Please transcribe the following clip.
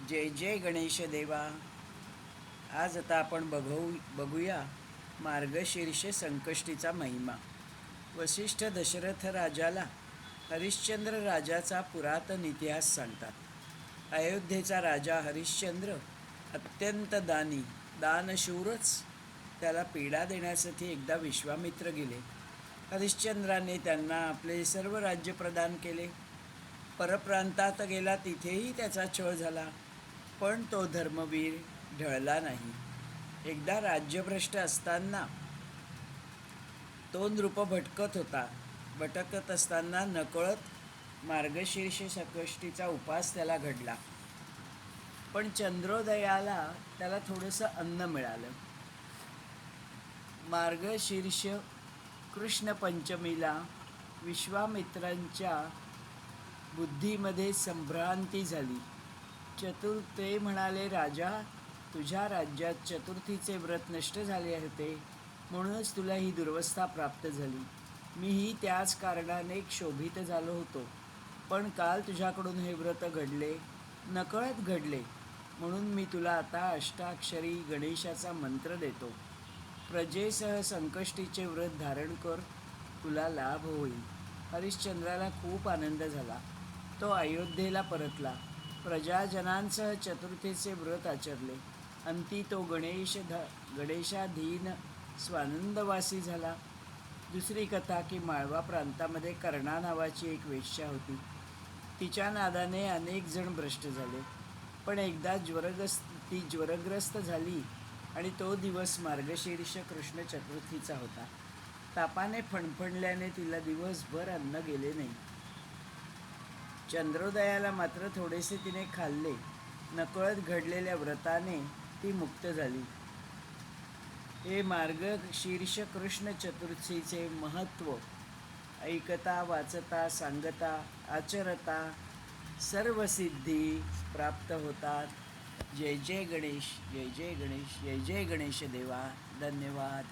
जय जय गणेश देवा. आज आता आपण बघूया मार्गशीर्ष संकष्टीचा महिमा. वसिष्ठ दशरथ राजाला हरिश्चंद्र राजाचा पुरातन इतिहास सांगतात. अयोध्येचा राजा हरिश्चंद्र अत्यंत दानशूरच. त्याला पीडा देण्यासाठी एकदा विश्वामित्र गेले. हरिश्चंद्राने त्यांना आपले सर्व राज्य प्रदान केले. परप्रांतात गेला, तिथेही त्याचा छळ झाला, पण तो धर्मवीर ढळला नाही. एकदा राज्यभ्रष्ट असताना तो नृप भटकत असताना नकळत मार्गशीर्ष संकष्टीचा उपास त्याला घडला. पण चंद्रोदयाला त्याला थोडंसं अन्न मिळालं. मार्गशीर्ष कृष्ण पंचमीला विश्वामित्रांच्या बुद्धीमध्ये संभ्रांती झाली. ते म्हणाले, राजा, तुझ्या राज्यात चतुर्थीचे व्रत नष्ट झाले होते, म्हणूनच तुला ही दुर्वस्था प्राप्त झाली. मीही त्याच कारणाने क्षोभित झालो होतो. पण काल तुझ्याकडून हे व्रत घडले, नकळत घडले, म्हणून मी तुला आता अष्टाक्षरी गणेशाचा मंत्र देतो. प्रजेसह संकष्टीचे व्रत धारण कर, तुला लाभ होईल. हरिश्चंद्राला खूप आनंद झाला. तो अयोध्येला परतला. प्रजाजनांसह चतुर्थीचे व्रत आचरले. अंती तो गणेशाधीन स्वानंदवासी झाला. दुसरी कथा की माळवा प्रांतामध्ये कर्णा नावाची एक वेश्या होती. तिच्या नादाने अनेक जण भ्रष्ट झाले. पण एकदा ती ज्वरग्रस्त झाली आणि तो दिवस मार्गशीर्ष कृष्ण चतुर्थीचा होता. तापाने फणफणल्याने तिला दिवसभर अन्न गेले नाही. चंद्रोदयाला मात्र थोडेसे तिने खाल्ले. नकळत घडलेल्या व्रताने ती मुक्त झाली. हे मार्गशीर्ष कृष्ण चतुर्थीचे महत्त्व ऐकता, वाचता, सांगता, आचरता सर्व सिद्धी प्राप्त होतात. जय जय गणेश, जय जय गणेश, जय जय गणेश देवा. धन्यवाद.